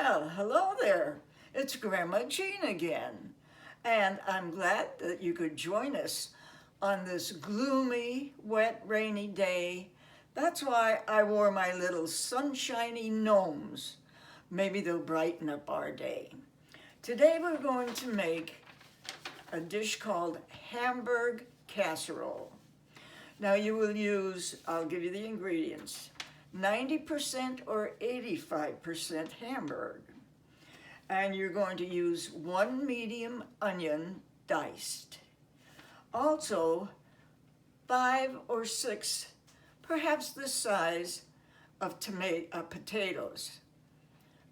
Well, hello there. It's Grandma Jean again. And I'm glad that you could join us on this gloomy, wet, rainy day. That's why I wore my little sunshiny gnomes. Maybe they'll brighten up our day. Today we're going to make a dish called Hamburg casserole. Now you will use, I'll give you the ingredients, 90% or 85% Hamburg. And you're going to use 1 medium onion diced. Also, 5 or 6, perhaps this size, of potatoes.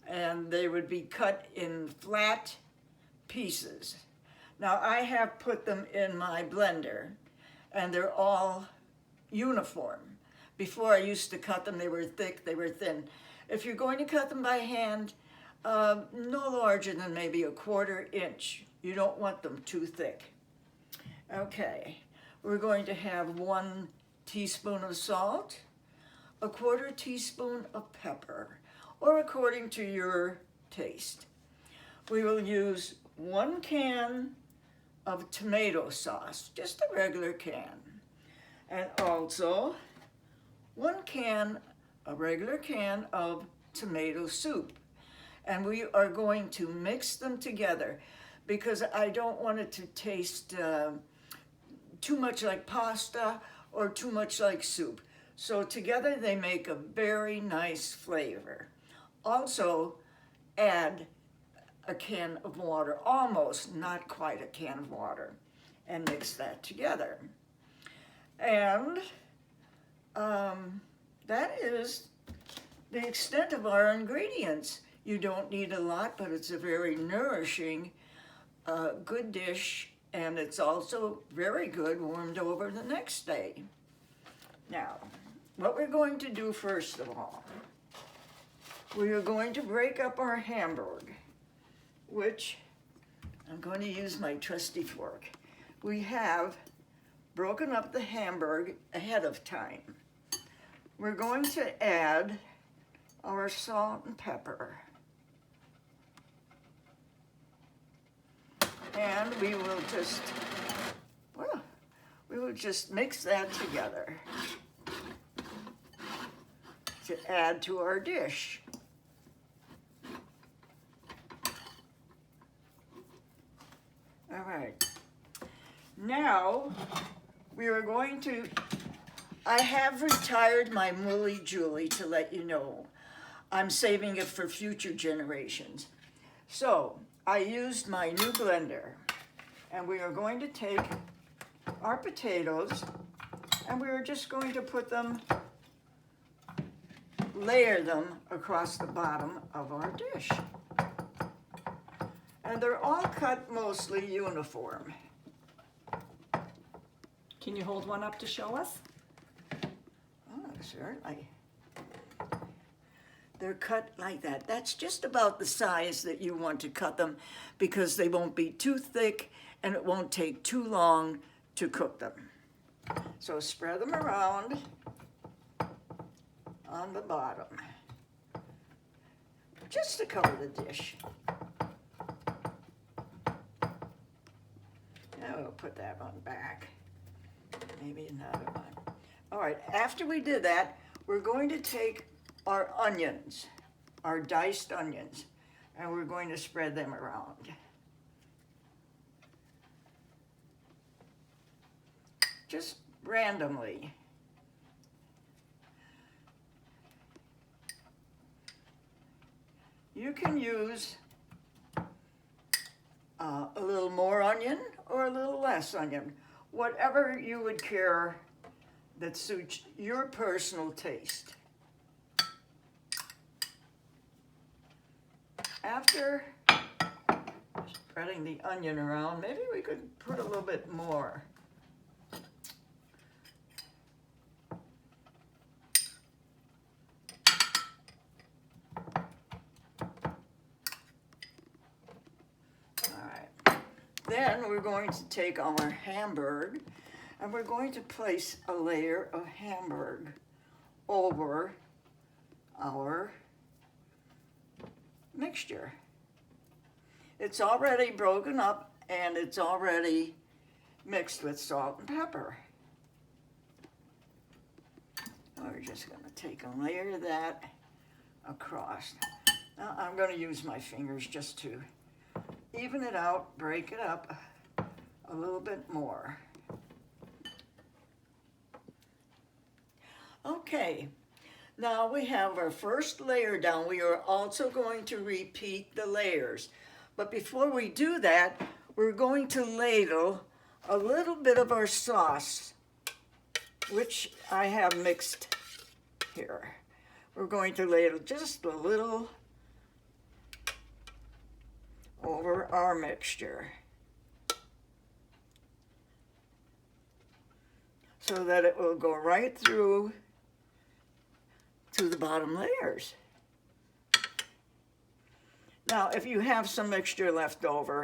And they would be cut in flat pieces. Now I have put them in my blender, and they're all uniform. Before I used to cut them, they were thick, they were thin. If you're going to cut them by hand, no larger than maybe a 1/4 inch. You don't want them too thick. Okay, we're going to have 1 teaspoon of salt, a 1/4 teaspoon of pepper, or according to your taste. We will use 1 can of tomato sauce, just a regular can. And also 1 can, a regular can of tomato soup. And we are going to mix them together because I don't want it to taste too much like pasta or too much like soup. So together they make a very nice flavor. Also add a can of water, almost, not quite a can of water, and mix that together. And that is the extent of our ingredients. You don't need a lot, but it's a very nourishing, good dish, and it's also very good warmed over the next day. Now, what we're going to do first of all, we are going to break up our Hamburg, which I'm going to use my trusty fork. We have broken up the Hamburg ahead of time. We're going to add our salt and pepper. And we will just mix that together to add to our dish. All right. Now we are going to, I have retired my Mully Julie to let you know. I'm saving it for future generations. So I used my new blender, and we are going to take our potatoes, and we are just going to put them, layer them across the bottom of our dish. And they're all cut mostly uniform. Can you hold one up to show us? Oh, certainly. They're cut like that. That's just about the size that you want to cut them because they won't be too thick and it won't take too long to cook them. So spread them around on the bottom, just to cover the dish. Now we'll put that one back. Maybe another one. All right, after we did that, we're going to take our onions, our diced onions, and we're going to spread them around. Just randomly. You can use a little more onion or a little less onion, whatever you would care that suits your personal taste. After spreading the onion around, maybe we could put a little bit more. Then we're going to take our Hamburg and we're going to place a layer of Hamburg over our mixture. It's already broken up and it's already mixed with salt and pepper. We're just going to take and layer that across. Now I'm going to use my fingers just to even it out, break it up a little bit more. Okay, now we have our first layer down. We are also going to repeat the layers. But before we do that, we're going to ladle a little bit of our sauce, which I have mixed here. We're going to ladle just a little over our mixture so that it will go right through to the bottom layers. Now, if you have some mixture left over,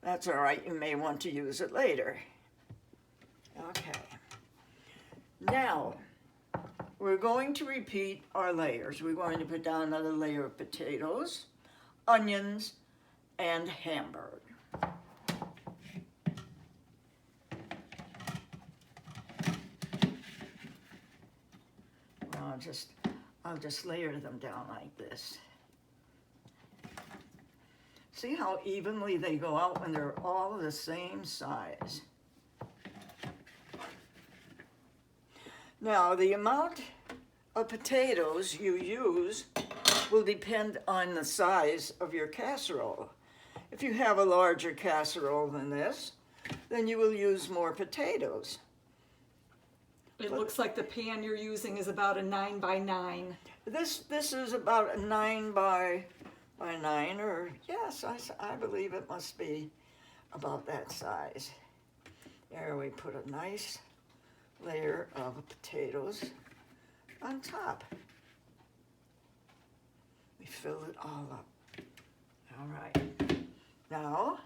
that's all right. You may want to use it later. Okay. Now, we're going to repeat our layers. We're going to put down another layer of potatoes, onions, and Hamburger. I'll just layer them down like this. See how evenly they go out when they're all the same size. Now, the amount of potatoes you use will depend on the size of your casserole. If you have a larger casserole than this, then you will use more potatoes. It looks like the pan you're using is about a 9 by 9. This is about a 9 by 9, or yes, I believe it must be about that size. There we put a nice layer of potatoes on top. We fill it all up. All right. Now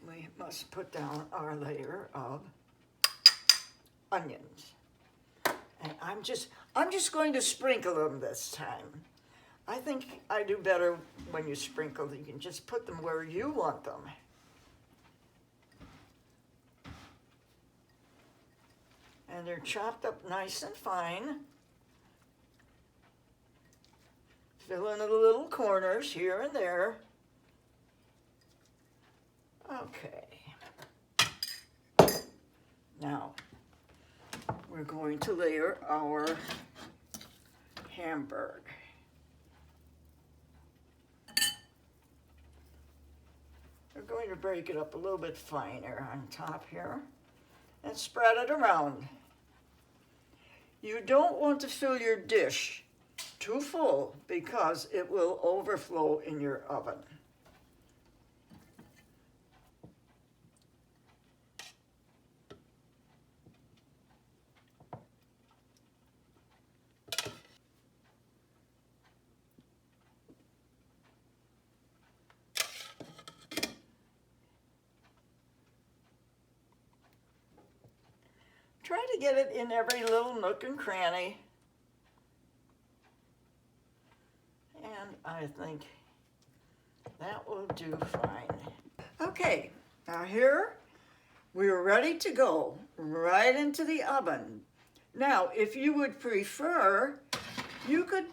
we must put down our layer of onions. And I'm just going to sprinkle them this time. I think I do better when you sprinkle. You can just put them where you want them. And they're chopped up nice and fine. Fill in the little corners here and there. Okay. Now, we're going to layer our Hamburger. We're going to break it up a little bit finer on top here and spread it around. You don't want to fill your dish too full because it will overflow in your oven. Try to get it in every little nook and cranny. And I think that will do fine. Okay, now here we are ready to go right into the oven. Now, if you would prefer, you could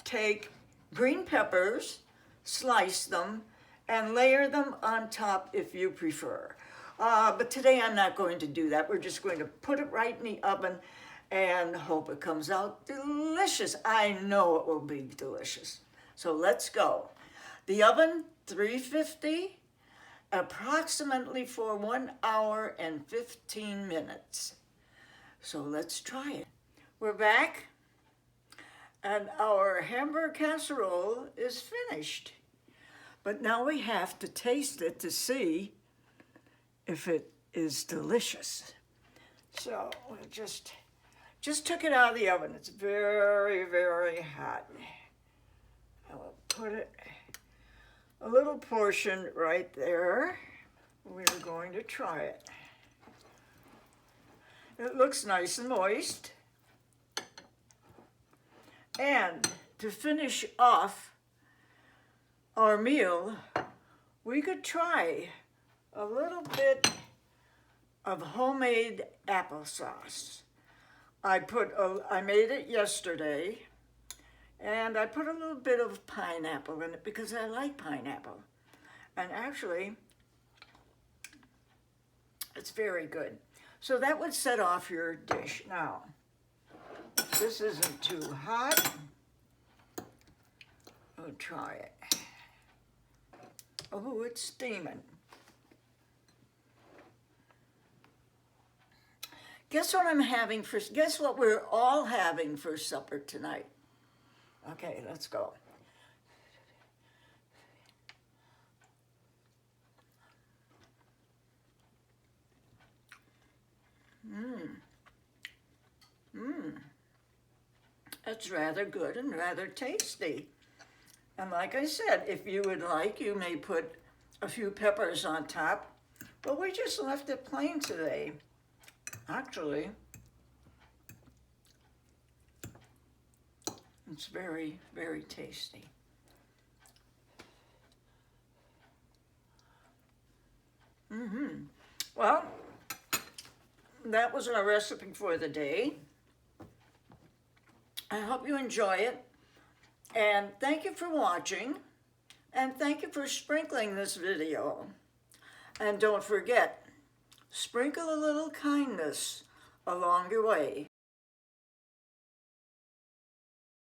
take green peppers, slice them, and layer them on top if you prefer. But today I'm not going to do that. We're just going to put it right in the oven and hope it comes out delicious. I know it will be delicious. So let's go. The oven, 350, approximately for 1 hour and 15 minutes. So let's try it. We're back, and our Hamburger casserole is finished. But now we have to taste it to see if it is delicious. So we just took it out of the oven. It's very, very hot. I will put it, a little portion right there. We're going to try it. It looks nice and moist. And to finish off our meal, we could try a little bit of homemade applesauce. I made it yesterday, and I put a little bit of pineapple in it because I like pineapple. And actually, it's very good. So that would set off your dish. Now, this isn't too hot. I'll try it. Oh, it's steaming. Guess what we're all having for supper tonight? Okay, let's go. It's rather good and rather tasty. And like I said, if you would like, you may put a few peppers on top. But we just left it plain today. Actually, it's very, very tasty. Well, that was our recipe for the day. I hope you enjoy it. And thank you for watching. And thank you for sprinkling this video. And don't forget, sprinkle a little kindness along your way.